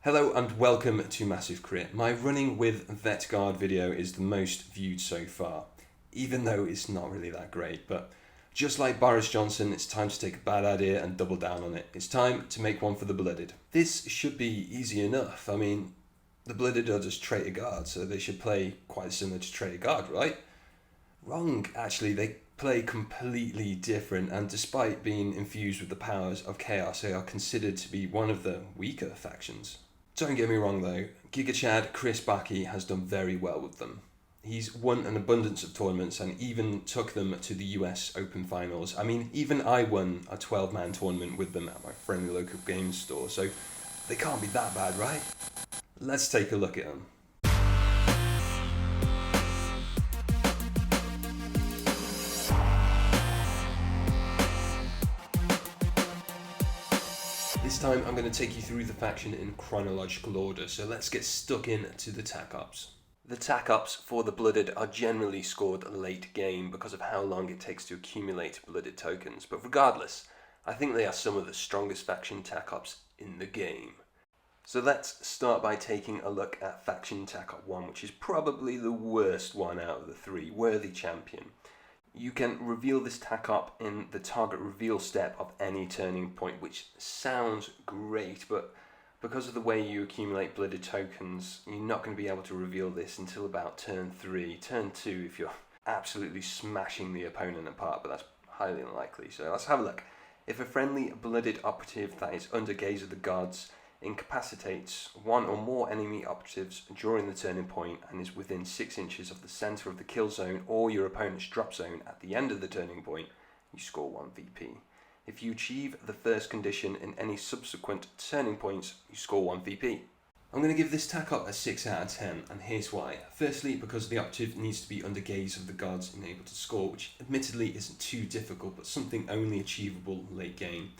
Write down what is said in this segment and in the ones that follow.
Hello and welcome to Massive Crit. My running with Vet Guard video is the most viewed so far, even though it's not really that great, but just like Boris Johnson, it's time to take a bad idea and double down on it. It's time to make one for the Blooded. This should be easy enough. I mean, the Blooded are just Traitor Guard, so they should play quite similar to Traitor Guard, right? Wrong, actually. They play completely different, and despite being infused with the powers of chaos, they are considered to be one of the weaker factions. Don't get me wrong though, Giga Chad Chris Baki has done very well with them. He's won an abundance of tournaments and even took them to the US Open Finals. I mean, even I won a 12-man tournament with them at my friendly local games store, so they can't be that bad, right? Let's take a look at them. This time I'm going to take you through the faction in chronological order, so let's get stuck into the tack-ups. The tack-ups for the Blooded are generally scored late game because of how long it takes to accumulate Blooded tokens, but regardless, I think they are some of the strongest faction tack-ups in the game. So let's start by taking a look at faction tack-up 1, which is probably the worst one out of the three, Worthy Champion. You can reveal this tack-up in the target reveal step of any turning point, which sounds great, but because of the way you accumulate Blooded tokens, you're not going to be able to reveal this until about turn 3. Turn 2 if you're absolutely smashing the opponent apart, but that's highly unlikely. So let's have a look. If a friendly Blooded operative that is under gaze of the gods incapacitates one or more enemy operatives during the turning point and is within 6 inches of the center of the kill zone or your opponent's drop zone at the end of the turning point, you score 1 VP. If you achieve the first condition in any subsequent turning points, you score 1 VP. I'm going to give this tack up a 6 out of 10, and here's why. Firstly, because the operative needs to be under gaze of the gods and able to score, which admittedly isn't too difficult, but something only achievable late game.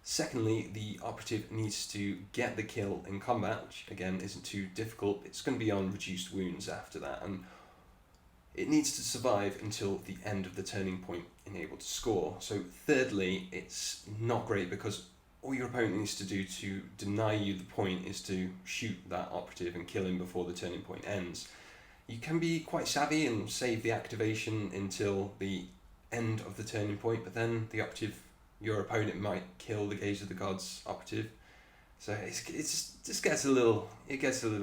Secondly, the operative needs to get the kill in combat, which again isn't too difficult. It's going to be on reduced wounds after that, and it needs to survive until the end of the turning point and able to score. So thirdly, it's not great because all your opponent needs to do to deny you the point is to shoot that operative and kill him before the turning point ends. You can be quite savvy and save the activation until the end of the turning point, but then the operative, your opponent might kill the Gaze of the Gods operative. So it just gets a little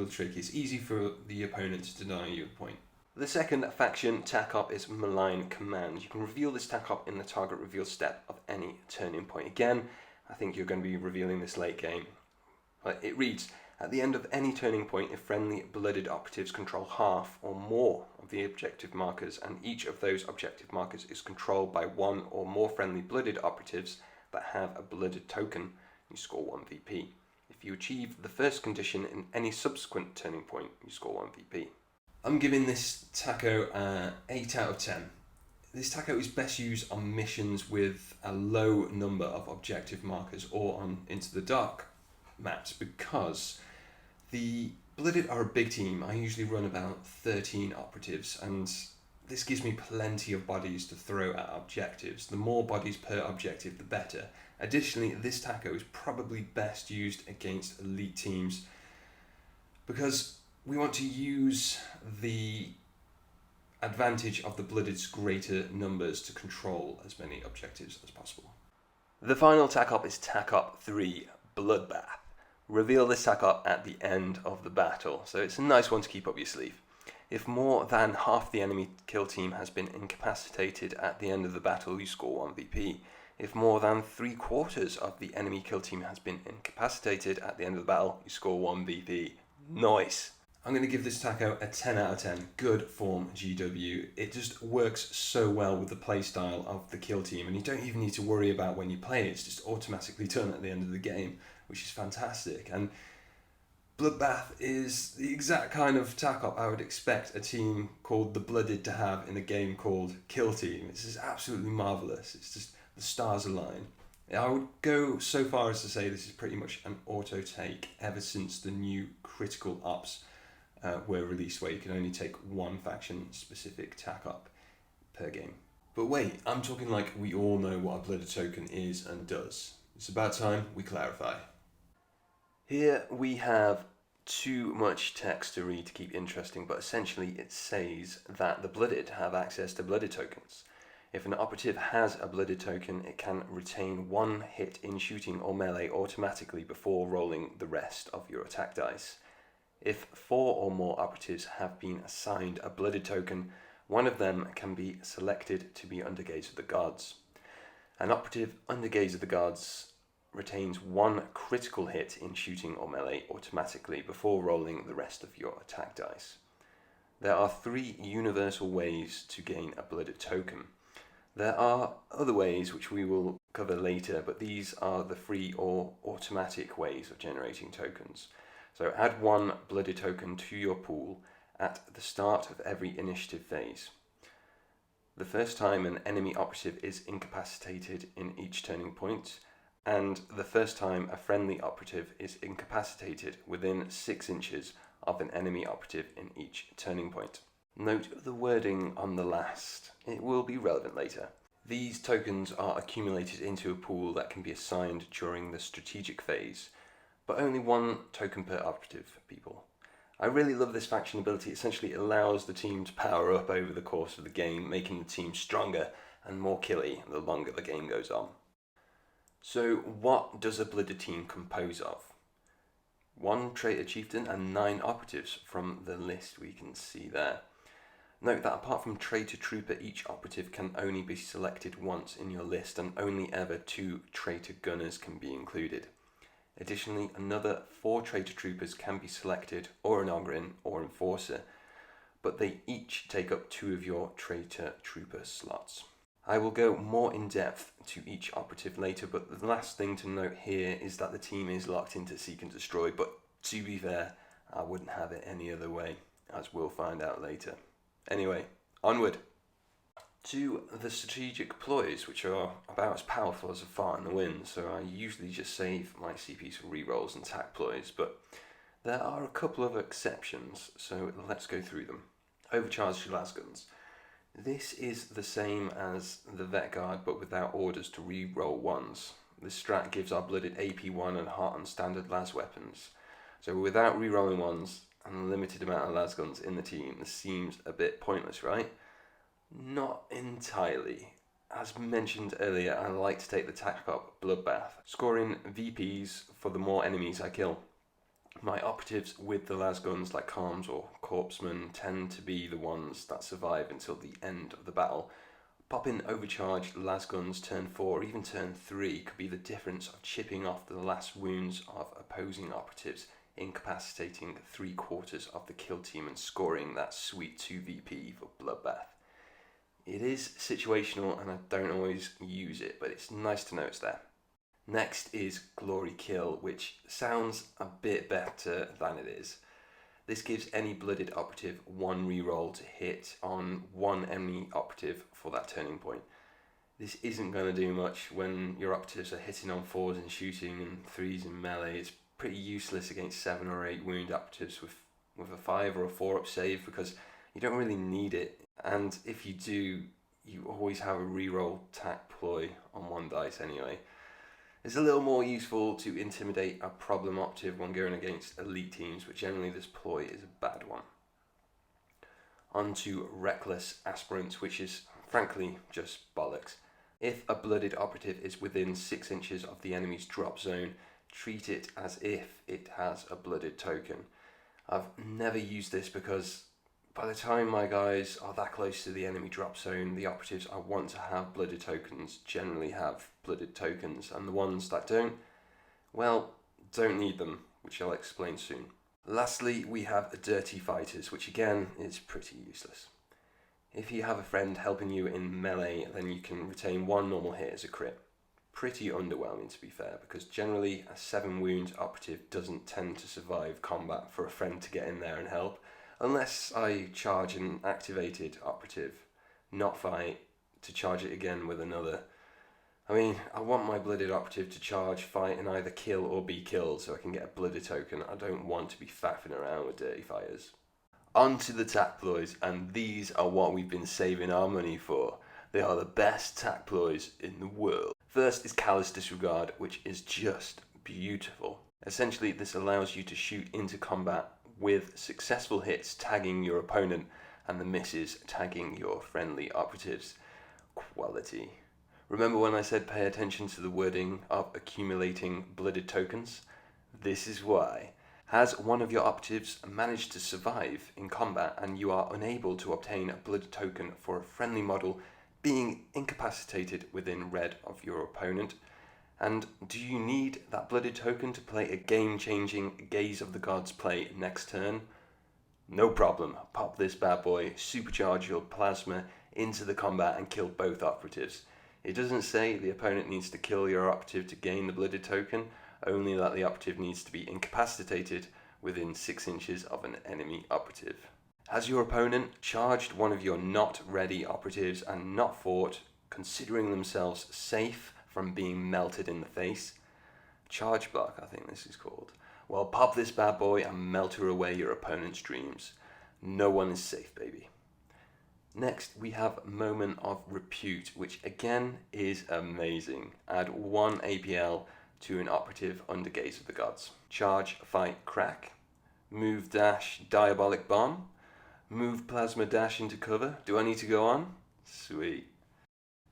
tricky. It's easy for the opponent to deny you a point. The second faction tack-up is Malign Command. You can reveal this tack-up in the target reveal step of any turning point. Again, I think you're going to be revealing this late game. It reads, at the end of any turning point, if friendly Blooded operatives control half or more of the objective markers, and each of those objective markers is controlled by one or more friendly Blooded operatives that have a Blooded token, you score 1 VP. If you achieve the first condition in any subsequent turning point, you score 1 VP. I'm giving this taco 8 out of 10. This taco is best used on missions with a low number of objective markers or on Into the Dark maps because the Blooded are a big team. I usually run about 13 operatives, and this gives me plenty of bodies to throw at objectives. The more bodies per objective, the better. Additionally, this taco is probably best used against elite teams because we want to use the advantage of the Blooded's greater numbers to control as many objectives as possible. The final tack-up is tack-up 3, Bloodbath. Reveal this tack-up at the end of the battle, so it's a nice one to keep up your sleeve. If more than half the enemy kill team has been incapacitated at the end of the battle, you score 1 VP. If more than 3/4 of the enemy kill team has been incapacitated at the end of the battle, you score 1 VP. Nice! I'm going to give this taco a 10 out of 10. Good form GW. It just works so well with the playstyle of the kill team, and you don't even need to worry about when you play it. It's just automatically done at the end of the game, which is fantastic. And Bloodbath is the exact kind of tack-up I would expect a team called the Blooded to have in a game called Kill Team. This is absolutely marvellous. It's just the stars align. I would go so far as to say this is pretty much an auto take ever since the new critical ops were released, where you can only take one faction specific tack up per game. But wait, I'm talking like we all know what a Blooded token is and does. It's about time we clarify. Here we have too much text to read to keep interesting, but essentially it says that the blooded have access to blooded tokens. If an operative has a blooded token, it can retain one hit in shooting or melee automatically before rolling the rest of your attack dice. If 4 or more operatives have been assigned a blooded token, one of them can be selected to be under gaze of the gods. An operative under gaze of the gods retains one critical hit in shooting or melee automatically before rolling the rest of your attack dice. There are 3 universal ways to gain a blooded token. There are other ways which we will cover later, but these are the free or automatic ways of generating tokens. So add one blooded token to your pool at the start of every initiative phase. The first time an enemy operative is incapacitated in each turning point, and the first time a friendly operative is incapacitated within 6 inches of an enemy operative in each turning point. Note the wording on the last, it will be relevant later. These tokens are accumulated into a pool that can be assigned during the strategic phase, but only 1 token per operative, people. I really love this faction ability. It essentially allows the team to power up over the course of the game, making the team stronger and more killy the longer the game goes on. So what does a blooded team compose of? 1 traitor chieftain and 9 operatives from the list we can see there. Note that apart from traitor trooper, each operative can only be selected once in your list, and only ever 2 traitor gunners can be included. Additionally, another 4 traitor troopers can be selected, or an Ogrin or enforcer, but they each take up 2 of your traitor trooper slots. I will go more in depth to each operative later, but the last thing to note here is that the team is locked into seek and destroy, but to be fair, I wouldn't have it any other way, as we'll find out later. Anyway, onward to the strategic ploys, which are about as powerful as a fart in the wind, so I usually just save my CPs for rerolls and attack ploys, but there are a couple of exceptions, so let's go through them. Overcharged lasguns. This is the same as the Vet Guard, but without orders to re-roll ones. This strat gives our blooded AP1 and heart on standard las weapons. So without re-rolling ones and a limited amount of lasguns in the team, this seems a bit pointless, right? Not entirely. As mentioned earlier, I like to take the tack up Bloodbath, scoring VPs for the more enemies I kill. My operatives with the lasguns like Calms or Corpsemen tend to be the ones that survive until the end of the battle. Popping overcharged lasguns turn 4 or even turn 3 could be the difference of chipping off the last wounds of opposing operatives, incapacitating 3/4 of the kill team and scoring that sweet 2 VP for Bloodbath. It is situational and I don't always use it, but it's nice to know it's there. Next is Glory Kill, which sounds a bit better than it is. This gives any blooded operative 1 reroll to hit on 1 enemy operative for that turning point. This isn't going to do much when your operatives are hitting on 4s in shooting and 3s in melee. It's pretty useless against 7 or 8 wound operatives with a 5 or a 4 up save, because you don't really need it, and if you do, you always have a reroll tack ploy on 1 dice anyway. It's a little more useful to intimidate a problem operative when going against elite teams, but generally this ploy is a bad one. On to Reckless Aspirant, which is frankly just bollocks. If a blooded operative is within 6 inches of the enemy's drop zone, treat it as if it has a blooded token. I've never used this because by the time my guys are that close to the enemy drop zone, the operatives I want to have blooded tokens generally have blooded tokens, and the ones that don't, well, don't need them, which I'll explain soon. Lastly, we have Dirty Fighters, which again is pretty useless. If you have a friend helping you in melee, then you can retain 1 normal hit as a crit. Pretty underwhelming, to be fair, because generally a 7 wound operative doesn't tend to survive combat for a friend to get in there and help, unless I charge an activated operative, not fight, to charge it again with another. I mean, I want my blooded operative to charge, fight, and either kill or be killed so I can get a blooded token. I don't want to be faffing around with Dirty Fighters. On to the tack ploys, and these are what we've been saving our money for. They are the best tack ploys in the world. First is Callous Disregard, which is just beautiful. Essentially, this allows you to shoot into combat with successful hits tagging your opponent and the misses tagging your friendly operatives. Quality. Remember when I said pay attention to the wording of accumulating blooded tokens? This is why. Has one of your operatives managed to survive in combat and you are unable to obtain a blooded token for a friendly model being incapacitated within red of your opponent? And do you need that blooded token to play a game-changing Gaze of the Gods play next turn? No problem, pop this bad boy, supercharge your plasma into the combat and kill both operatives. It doesn't say the opponent needs to kill your operative to gain the blooded token, only that the operative needs to be incapacitated within 6 inches of an enemy operative. Has your opponent charged one of your not ready operatives and not fought, considering themselves safe from being melted in the face? Charge block, I think this is called. Well, pop this bad boy and melt her away your opponent's dreams. No one is safe, baby. Next, we have Moment of Repute, which again is amazing. Add 1 APL to an operative under Gaze of the Gods. Charge, fight, crack. Move, dash, diabolic bomb. Move, plasma, dash into cover. Do I need to go on? Sweet.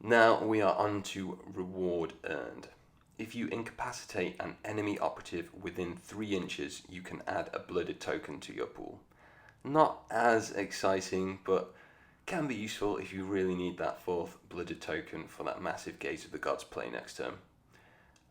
Now we are on to reward earned. If you incapacitate an enemy operative within 3 inches, you can add a blooded token to your pool. Not as exciting, but can be useful if you really need that 4th blooded token for that massive Gaze of the Gods play next turn.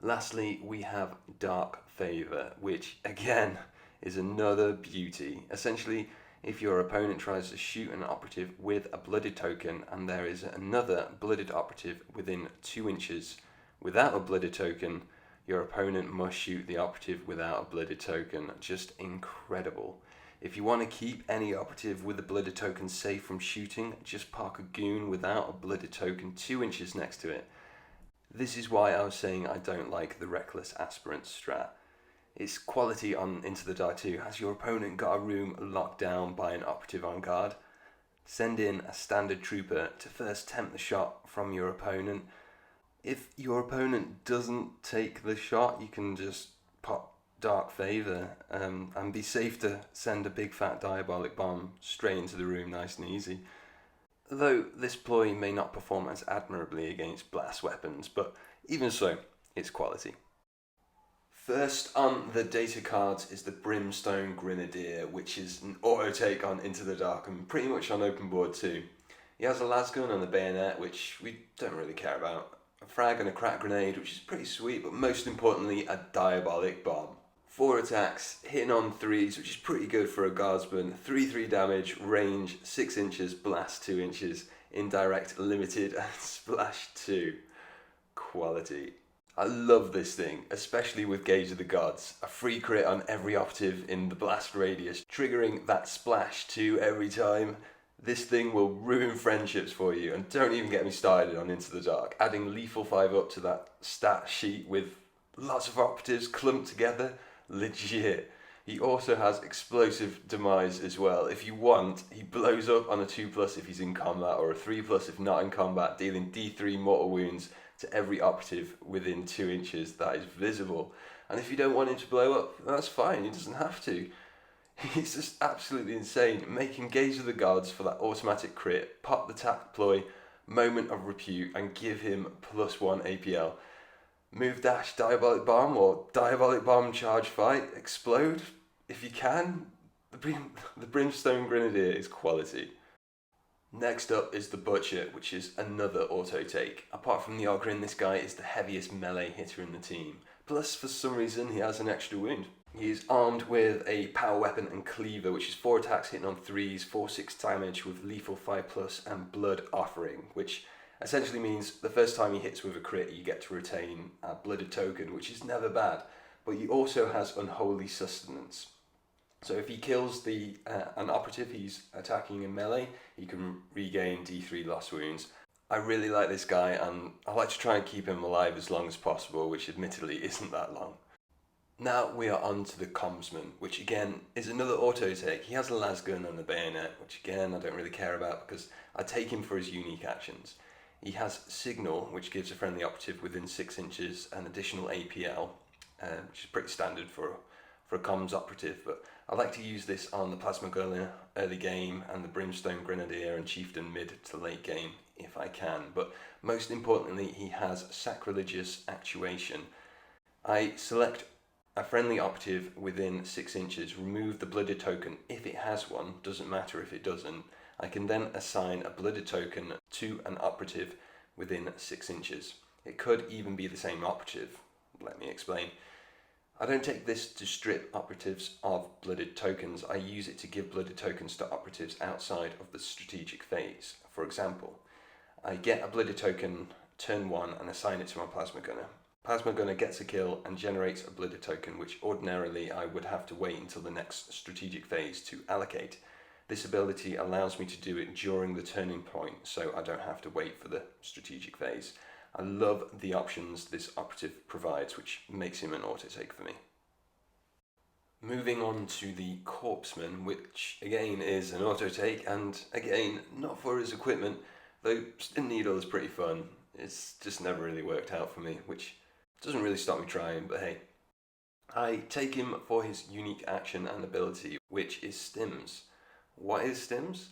Lastly, we have Dark Favor, which again is another beauty. Essentially, if your opponent tries to shoot an operative with a blooded token and there is another blooded operative within 2 inches without a blooded token, your opponent must shoot the operative without a blooded token. Just incredible. If you want to keep any operative with a blooded token safe from shooting, just park a goon without a blooded token 2 inches next to it. This is why I was saying I don't like the Reckless Aspirant strat. It's quality on Into the Dark 2. Has your opponent got a room locked down by an operative on guard? Send in a standard trooper to first tempt the shot from your opponent. If your opponent doesn't take the shot, you can just pop Dark Favor and be safe to send a big fat diabolic bomb straight into the room nice and easy. Though this ploy may not perform as admirably against blast weapons, but even so, it's quality. First on the data cards is the Brimstone Grenadier, which is an auto take on Into the Dark and pretty much on open board too. He has a lasgun and a bayonet, which we don't really care about, a frag and a crack grenade, which is pretty sweet, but most importantly, a diabolic bomb. 4 attacks, hitting on 3s, which is pretty good for a guardsman, 3/3 damage, range 6 inches, blast 2 inches, indirect, limited, and splash 2. Quality. I love this thing, especially with Gaze of the Gods. A free crit on every operative in the blast radius, triggering that splash 2 every time. This thing will ruin friendships for you, and don't even get me started on Into the Dark. Adding lethal 5 up to that stat sheet with lots of operatives clumped together, legit. He also has explosive demise as well. If you want, he blows up on a 2+ if he's in combat, or a 3+ if not in combat, dealing D3 mortal wounds to every operative within 2 inches that is visible. And if you don't want him to blow up, that's fine, he doesn't have to. He's just absolutely insane, making Gaze of the Gods for that automatic crit, pop the tack ploy, Moment of Repute, and give him +1 APL. Move, dash, diabolic bomb, or diabolic bomb, charge, fight, explode, if you can. The Brimstone Grenadier is quality. Next up is the Butcher, which is another auto take. Apart from the Ogrin, this guy is the heaviest melee hitter in the team. Plus, for some reason, he has an extra wound. He is armed with a power weapon and cleaver, which is 4 attacks hitting on 3s, 4/6 damage with lethal 5+, and blood offering, which essentially means the first time he hits with a crit, you get to retain a blooded token, which is never bad. But he also has Unholy Sustenance. So if he kills an operative he's attacking in melee, he can regain D3 lost wounds. I really like this guy, and I like to try and keep him alive as long as possible, which admittedly isn't that long. Now we are on to the Commsman, which again is another auto take. He has a lasgun and a bayonet, which again I don't really care about because I take him for his unique actions. He has Signal, which gives a friendly operative within 6 inches an additional APL. which is pretty standard for a comms operative, but I like to use this on the Plasma Gunner early game and the Brimstone Grenadier and Chieftain mid to late game if I can, but most importantly he has Sacrilegious Actuation. I select a friendly operative within 6 inches, remove the blooded token if it has one, doesn't matter if it doesn't. I can then assign a blooded token to an operative within 6 inches. It could even be the same operative. Let me explain. I don't take this to strip operatives of blooded tokens. I use it to give blooded tokens to operatives outside of the strategic phase. For example, I get a blooded token turn 1 and assign it to my Plasma Gunner. Plasma Gunner gets a kill and generates a blooded token, which ordinarily I would have to wait until the next strategic phase to allocate. This ability allows me to do it during the turning point, so I don't have to wait for the strategic phase. I love the options this operative provides, which makes him an auto-take for me. Moving on to the Corpseman, which again is an auto-take, and again, not for his equipment, though Stim Needle is pretty fun. It's just never really worked out for me, which doesn't really stop me trying, but hey. I take him for his unique action and ability, which is Stims. What is Stims?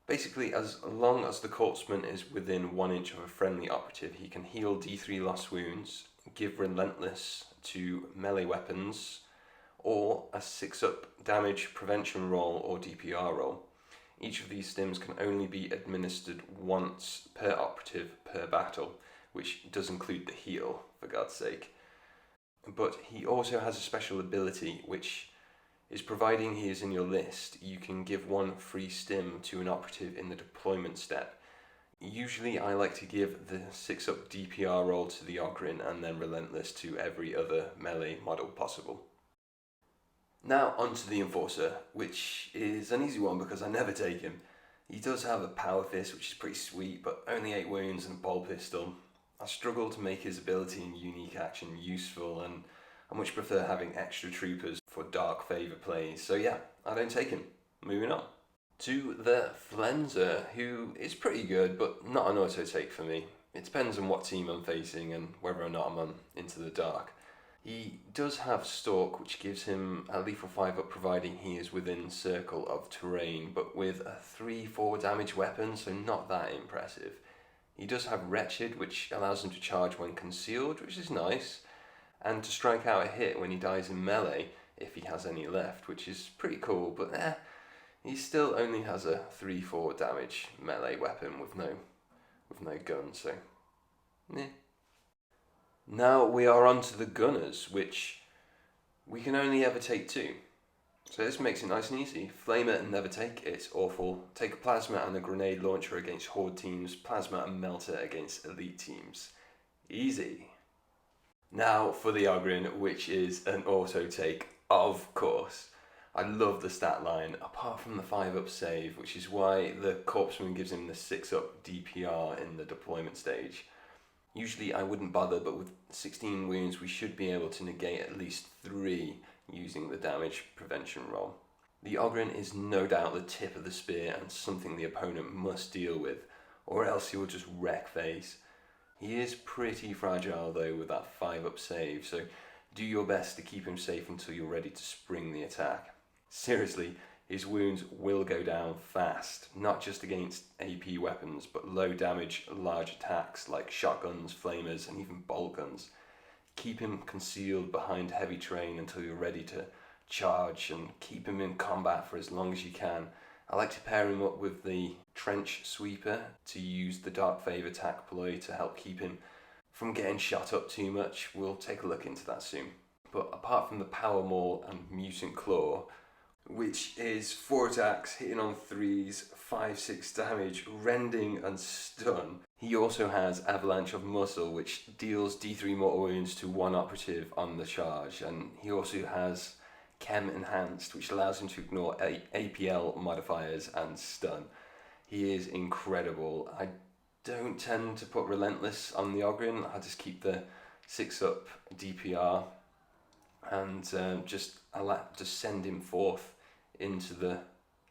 Basically, as long as the Corpseman is within 1 inch of a friendly operative, he can heal D3 lost wounds, give Relentless to melee weapons, or a 6-up damage prevention roll or DPR roll. Each of these stims can only be administered once per operative per battle, which does include the heal, for God's sake. But he also has a special ability, which is providing he is in your list, you can give 1 free stim to an operative in the deployment step. Usually I like to give the 6-up DPR roll to the Ogryn and then Relentless to every other melee model possible. Now onto the Enforcer, which is an easy one because I never take him. He does have a Power Fist, which is pretty sweet, but only 8 wounds and a Ball Pistol. I struggle to make his ability and unique action useful, and I much prefer having extra troopers for Dark Favour plays, so yeah, I don't take him. Moving on to the Flenser, who is pretty good, but not an auto-take for me. It depends on what team I'm facing and whether or not I'm on Into the Dark. He does have Stalk, which gives him a lethal 5-up providing he is within circle of terrain, but with a 3-4 damage weapon, so not that impressive. He does have Wretched, which allows him to charge when concealed, which is nice, and to strike out a hit when he dies in melee, if he has any left, which is pretty cool, but he still only has a 3-4 damage melee weapon with no gun, so Now we are on to the Gunners, which we can only ever take 2. So this makes it nice and easy. Flamer and never take, it's awful. Take a Plasma and a Grenade Launcher against Horde teams, Plasma and Melter against Elite teams. Easy. Now for the Ogryn, which is an auto-take, of course. I love the stat line, apart from the 5-up save, which is why the Corpseman gives him the 6-up DPR in the deployment stage. Usually I wouldn't bother, but with 16 wounds we should be able to negate at least 3 using the damage prevention roll. The Ogryn is no doubt the tip of the spear and something the opponent must deal with, or else he will just wreck face. He is pretty fragile though with that 5-up save, so do your best to keep him safe until you're ready to spring the attack. Seriously, his wounds will go down fast, not just against AP weapons, but low damage large attacks like shotguns, flamers and even bolt guns. Keep him concealed behind heavy terrain until you're ready to charge, and keep him in combat for as long as you can. I like to pair him up with the Trench Sweeper to use the Dark Favour attack ploy to help keep him from getting shot up too much. We'll take a look into that soon. But apart from the Power Maul and Mutant Claw, which is 4 attacks, hitting on 3s, 5-6 damage, rending and stun. He also has Avalanche of Muscle, which deals D3 mortal wounds to 1 operative on the charge, and he also has Chem Enhanced, which allows him to ignore APL modifiers and stun. He is incredible. I don't tend to put Relentless on the Ogryn, I just keep the 6-up DPR and just send him forth into the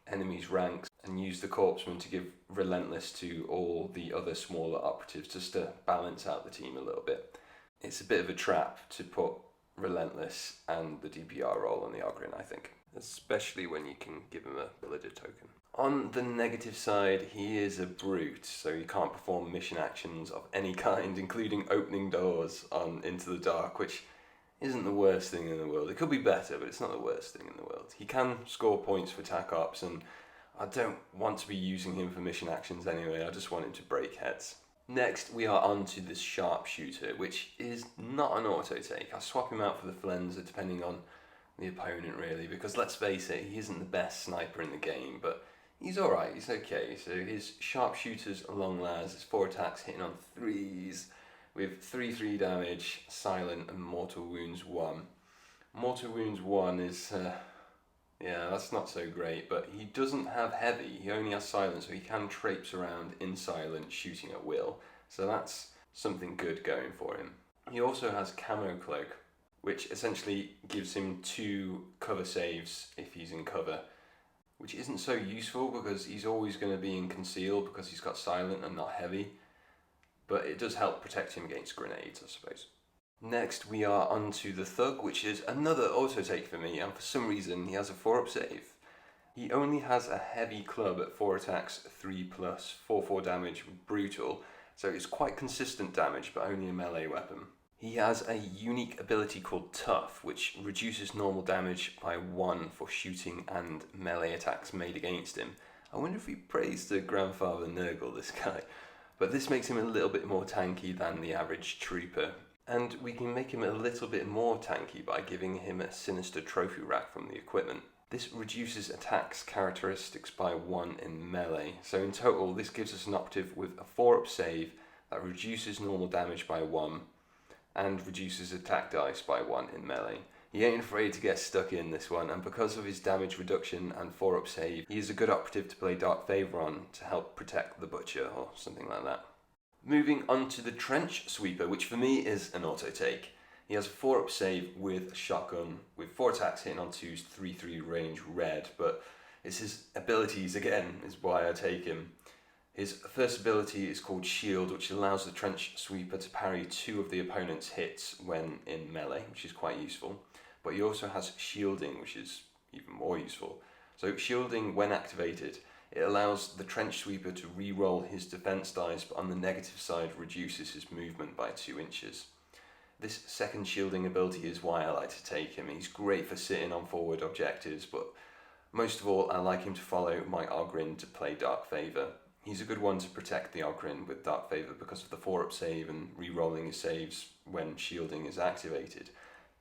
enemy's ranks and use the Corpseman to give Relentless to all the other smaller operatives just to balance out the team a little bit. It's a bit of a trap to put relentless and the DPR roll on the Ogren, I think. Especially when you can give him a blooded token. On the negative side, he is a brute, so he can't perform mission actions of any kind, including opening doors on Into the Dark, which isn't the worst thing in the world. It could be better, but it's not the worst thing in the world. He can score points for tac ops, and I don't want to be using him for mission actions anyway. I just want him to break heads. Next, we are on to this Sharpshooter, which is not an auto take. I swap him out for the Flenser depending on the opponent, really, because let's face it, he isn't the best sniper in the game, but he's alright, he's okay. So his Sharpshooter's long las is 4 attacks hitting on 3s with 3/3 damage, silent, and mortal wounds 1. Mortal wounds 1 is, yeah, that's not so great, but he doesn't have heavy, he only has silent, so he can traipse around in silent, shooting at will. So that's something good going for him. He also has Camo Cloak, which essentially gives him 2 cover saves if he's in cover, which isn't so useful because he's always going to be in conceal because he's got silent and not heavy, but it does help protect him against grenades, I suppose. Next we are on to the Thug, which is another auto take for me, and for some reason he has a 4-up save. He only has a heavy club at 4 attacks, 3+, 4/4 damage with brutal, so it's quite consistent damage but only a melee weapon. He has a unique ability called Tough, which reduces normal damage by 1 for shooting and melee attacks made against him. I wonder if he prays to Grandfather Nurgle, this guy. But this makes him a little bit more tanky than the average trooper. And we can make him a little bit more tanky by giving him a Sinister Trophy Rack from the equipment. This reduces attacks characteristics by 1 in melee. So in total, this gives us an operative with a 4-up save that reduces normal damage by 1, and reduces attack dice by 1 in melee. He ain't afraid to get stuck in this one, and because of his damage reduction and 4-up save, he is a good operative to play Dark Favour on to help protect the Butcher or something like that. Moving on to the Trench Sweeper, which for me is an auto take. He has a 4-up save with a shotgun, with 4 attacks hitting on 2s, 3/3 range red, but it's his abilities again is why I take him. His first ability is called Shield, which allows the Trench Sweeper to parry 2 of the opponent's hits when in melee, which is quite useful. But he also has Shielding, which is even more useful. So Shielding, when activated, it allows the Trench Sweeper to re-roll his defense dice, but on the negative side reduces his movement by 2 inches. This second Shielding ability is why I like to take him. He's great for sitting on forward objectives, but most of all I like him to follow my Ogren to play Dark Favour. He's a good one to protect the Ogren with Dark Favour because of the 4-up save and re-rolling his saves when Shielding is activated.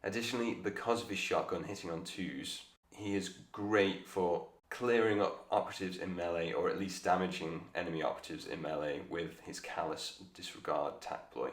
Additionally, because of his shotgun hitting on 2s, he is great for clearing up operatives in melee, or at least damaging enemy operatives in melee with his Callous Disregard tac ploy.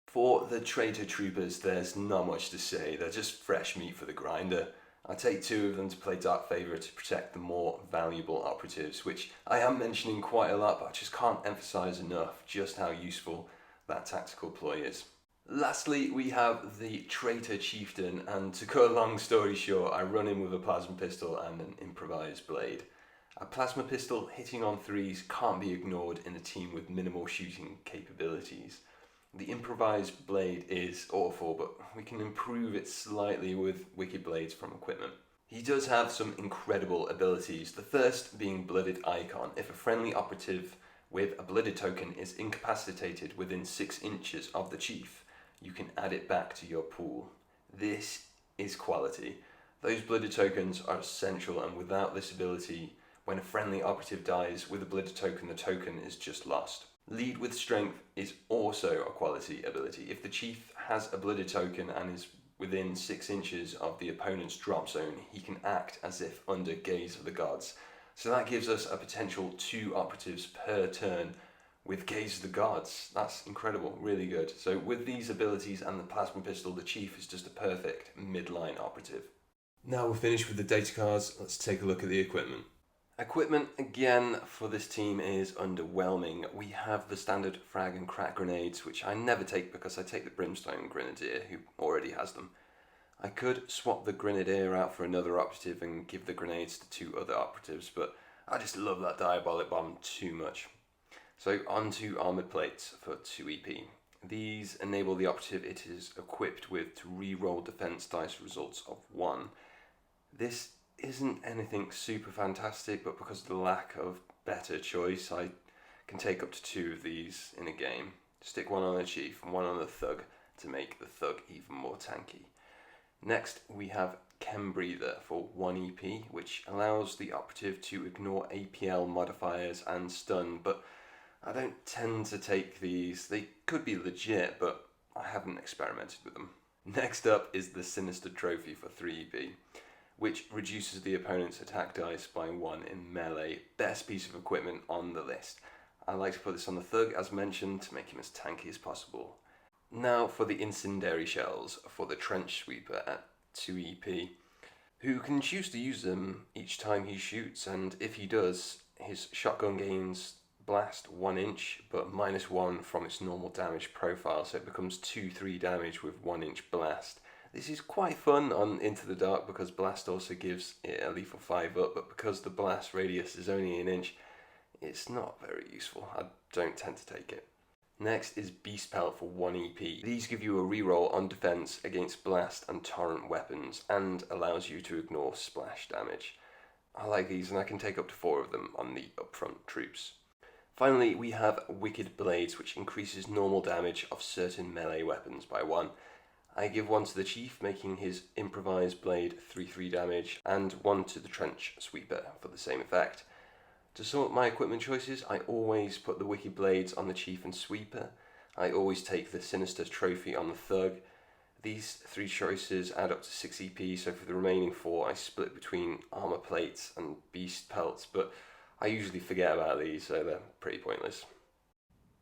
For the Traitor Troopers, there's not much to say, they're just fresh meat for the grinder. I take 2 of them to play Dark Favour to protect the more valuable operatives, which I am mentioning quite a lot, but I just can't emphasise enough just how useful that tactical ploy is. Lastly, we have the Traitor Chieftain, and to cut a long story short, I run in with a plasma pistol and an improvised blade. A plasma pistol hitting on 3s can't be ignored in a team with minimal shooting capabilities. The improvised blade is awful, but we can improve it slightly with Wicked Blades from equipment. He does have some incredible abilities, the first being Blooded Icon. If a friendly operative with a blooded token is incapacitated within 6 inches of the chief, you can add it back to your pool. This is quality. Those blooded tokens are essential, and without this ability, when a friendly operative dies with a blooded token, the token is just lost. Lead with Strength is also a quality ability. If the chief has a blooded token and is within 6 inches of the opponent's drop zone, he can act as if under Gaze of the Gods. So that gives us a potential 2 operatives per turn with Gaze of the Gods. That's incredible, really good. So with these abilities and the plasma pistol, the chief is just a perfect midline operative. Now we're finished with the data cards, let's take a look at the equipment. Equipment, again, for this team is underwhelming. We have the standard frag and crack grenades, which I never take because I take the Brimstone Grenadier, who already has them. I could swap the Grenadier out for another operative and give the grenades to 2 other operatives, but I just love that Diabolic Bomb too much. So on to Armoured Plates for 2 EP. These enable the operative it is equipped with to re-roll defense dice results of 1. This isn't anything super fantastic, but because of the lack of better choice, I can take up to 2 of these in a game. Stick one on the chief and one on the thug to make the thug even more tanky. Next we have Chem Breather for 1 EP, which allows the operative to ignore APL modifiers and stun, but I don't tend to take these. They could be legit, but I haven't experimented with them. Next up is the Sinister Trophy for 3 EP, which reduces the opponent's attack dice by 1 in melee. Best piece of equipment on the list. I like to put this on the thug, as mentioned, to make him as tanky as possible. Now for the Incendiary Shells for the Trench Sweeper at 2 EP, who can choose to use them each time he shoots, and if he does, his shotgun gains blast 1 inch, but -1 from its normal damage profile, so it becomes 2-3 damage with 1 inch blast. This is quite fun on Into the Dark because blast also gives it a lethal 5-up, but because the blast radius is only 1 inch, it's not very useful. I don't tend to take it. Next is Beast Pelt for 1 EP. These give you a reroll on defense against blast and torrent weapons and allows you to ignore splash damage. I like these and I can take up to 4 of them on the upfront troops. Finally, we have Wicked Blades, which increases normal damage of certain melee weapons by 1. I give 1 to the Chief, making his improvised blade 3/3 damage, and 1 to the Trench Sweeper for the same effect. To sum up my equipment choices, I always put the Wicked Blades on the Chief and Sweeper. I always take the Sinister Trophy on the Thug. These 3 choices add up to 6 EP, so for the remaining 4 I split between Armor Plates and Beast Pelts, but I usually forget about these, so they're pretty pointless.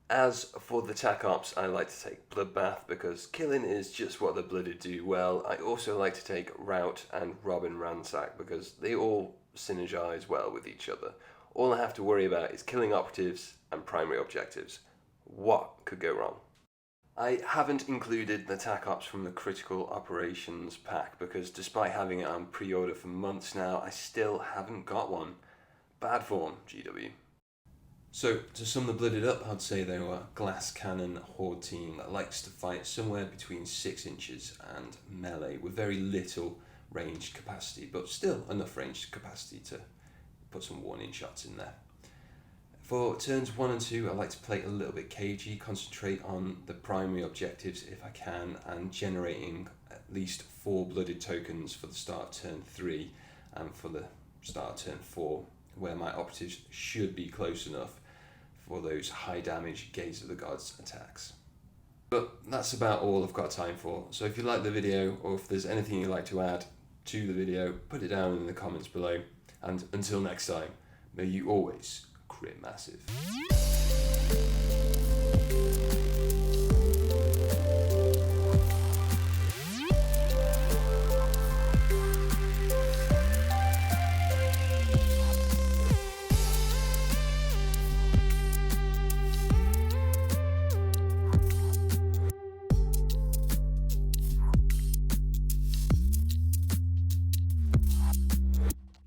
As for the Tac Ops, I like to take Bloodbath because killing is just what the Blooded do well. I also like to take Rout and Rob and Ransack because they all synergize well with each other. All I have to worry about is killing operatives and primary objectives. What could go wrong? I haven't included the Tac Ops from the Critical Operations pack because despite having it on pre-order for months now, I still haven't got one. Bad form, GW. So, to sum the Blooded up, I'd say they were a glass cannon horde team that likes to fight somewhere between 6 inches and melee with very little ranged capacity, but still enough ranged capacity to put some warning shots in there. For turns 1 and 2, I like to play a little bit cagey, concentrate on the primary objectives if I can, and generating at least 4 Blooded tokens for the start of turn 3 and for the start of turn 4, where my operatives should be close enough for those high damage Gaze of the Gods attacks. But that's about all I've got time for, so if you like the video or if there's anything you'd like to add to the video, put it down in the comments below, and until next time, may you always crit massive.